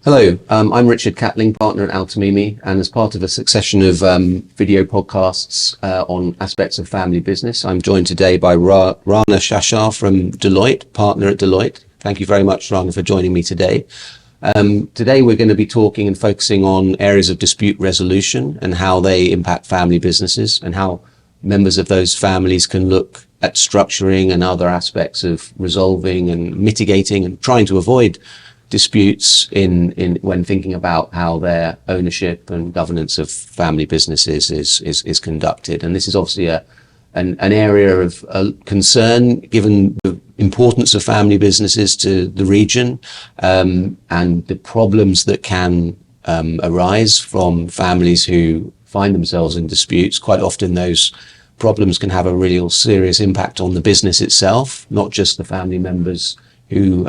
Hello, I'm Richard Catling, partner at Altamimi, and as part of a succession of video podcasts on aspects of family business, I'm joined today by Rana Shasha'a from Deloitte, partner at Deloitte. Thank you very much, Rana, for joining me today. Today we're going to be talking and focusing on areas of dispute resolution and how they impact family businesses and how members of those families can look at structuring and other aspects of resolving and mitigating and trying to avoid disputes in when thinking about how their ownership and governance of family businesses is conducted. And this is obviously an area of concern given the importance of family businesses to the region, and the problems that can arise from families who find themselves in disputes. Quite often those problems can have a real serious impact on the business itself, not just the family members who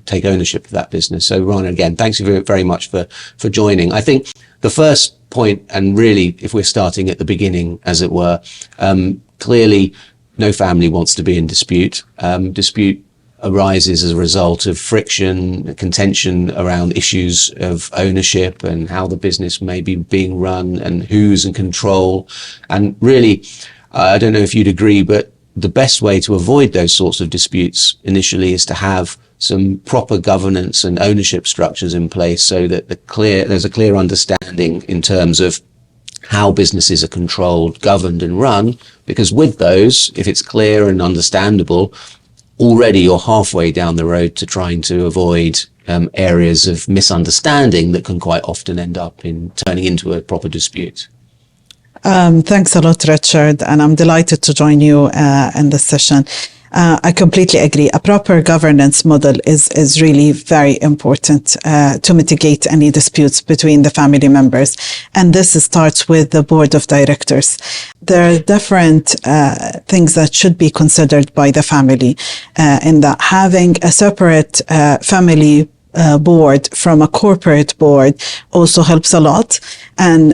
take ownership of that business. So Rana, again, thanks you very much for joining. I think the first point, and really if we're starting at the beginning, as it were, clearly no family wants to be in dispute. Dispute arises as a result of friction, contention around issues of ownership and how the business may be being run and who's in control. And really, I don't know if you'd agree, but the best way to avoid those sorts of disputes initially is to have some proper governance and ownership structures in place so that there's a clear understanding in terms of how businesses are controlled, governed and run, because with those, if it's clear and understandable, already you're halfway down the road to trying to avoid areas of misunderstanding that can quite often end up in turning into a proper dispute. Thanks a lot, Richard, and I'm delighted to join you in this session. I completely agree. A proper governance model is really very important to mitigate any disputes between the family members. And this starts with the board of directors. There are different things that should be considered by the family in that having a separate family board from a corporate board also helps a lot. And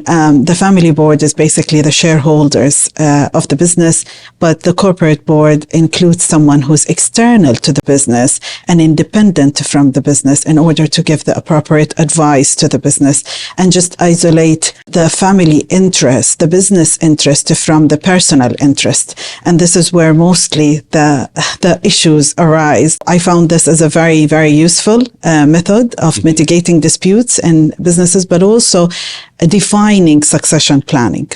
the family board is basically the shareholders of the business, but the corporate board includes someone who's external to the business and independent from the business in order to give the appropriate advice to the business and just isolate the family interest, the business interest from the personal interest. And this is where mostly the issues arise. I found this as a very, very useful method of mitigating disputes in businesses, but also defining succession planning.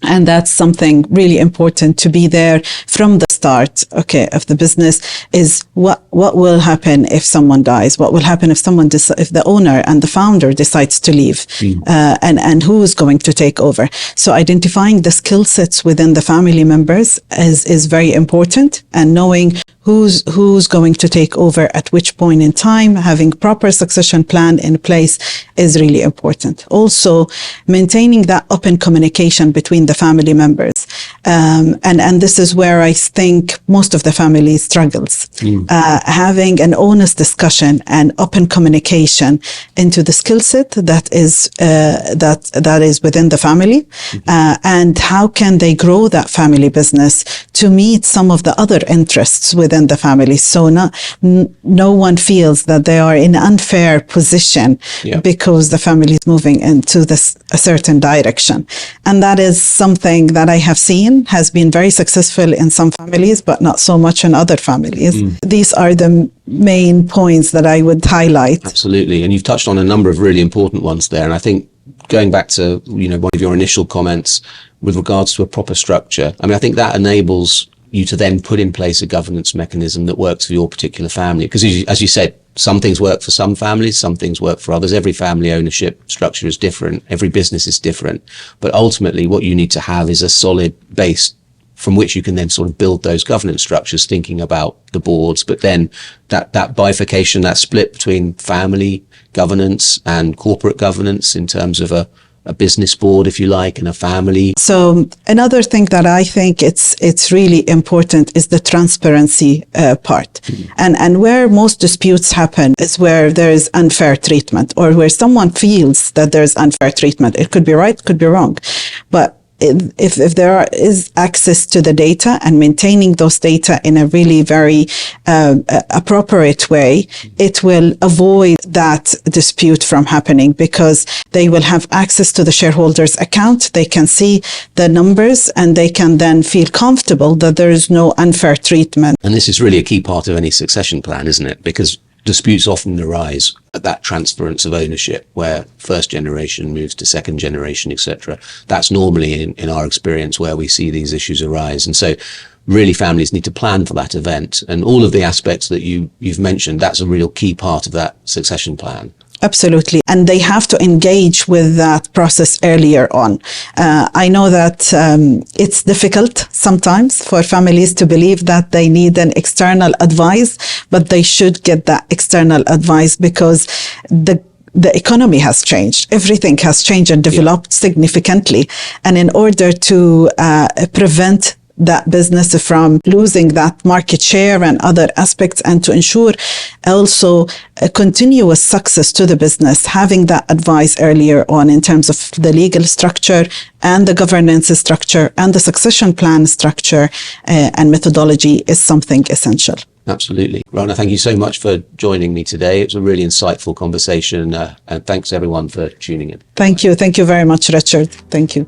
And that's something really important to be there from the start. Okay, of the business is what will happen if someone dies? What will happen if if the owner and the founder decides to leave? And who is going to take over? So identifying the skill sets within the family members is very important, and knowing who's going to take over at which point in time, having proper succession plan in place is really important. Also, maintaining that open communication between the family members. And this is where I think most of the family struggles. Having an honest discussion and open communication into the skill set that is within the family, and how can they grow that family business to meet some of the other interests within the family, so no one feels that they are in an unfair position because the family is moving into a certain direction. And that is something that I have seen has been very successful in some families, but not so much in other families. These are the main points that I would highlight. Absolutely, and you've touched on a number of really important ones there. And I think going back to one of your initial comments with regards to a proper structure, I think that enables you to then put in place a governance mechanism that works for your particular family. Because as you said, some things work for some families, some things work for others. Every family ownership structure is different. Every business is different. But ultimately, what you need to have is a solid base from which you can then sort of build those governance structures, thinking about the boards. But then that bifurcation, that split between family governance and corporate governance in terms of a business board, if you like, and a family. So another thing that I think it's really important is the transparency part. And where most disputes happen is where there is unfair treatment, or where someone feels that there's unfair treatment. It could be right, could be wrong. But if there is access to the data and maintaining those data in a really very appropriate way, it will avoid that dispute from happening, because they will have access to the shareholders' account. They can see the numbers and they can then feel comfortable that there is no unfair treatment. And this is really a key part of any succession plan, isn't it? Because disputes often arise at that transference of ownership, where first generation moves to second generation, etc. That's normally, in our experience, where we see these issues arise. And so really families need to plan for that event. And all of the aspects that you've mentioned, that's a real key part of that succession plan. Absolutely. And they have to engage with that process earlier on. I know that it's difficult sometimes for families to believe that they need an external advice, but they should get that external advice, because the economy has changed. Everything has changed and developed significantly. And in order to prevent that business from losing that market share and other aspects, and to ensure also a continuous success to the business, having that advice earlier on in terms of the legal structure and the governance structure and the succession plan structure and methodology is something essential. Absolutely. Rana, thank you so much for joining me today. It was a really insightful conversation, and thanks everyone for tuning in. Thank you. Thank you very much, Richard. Thank you.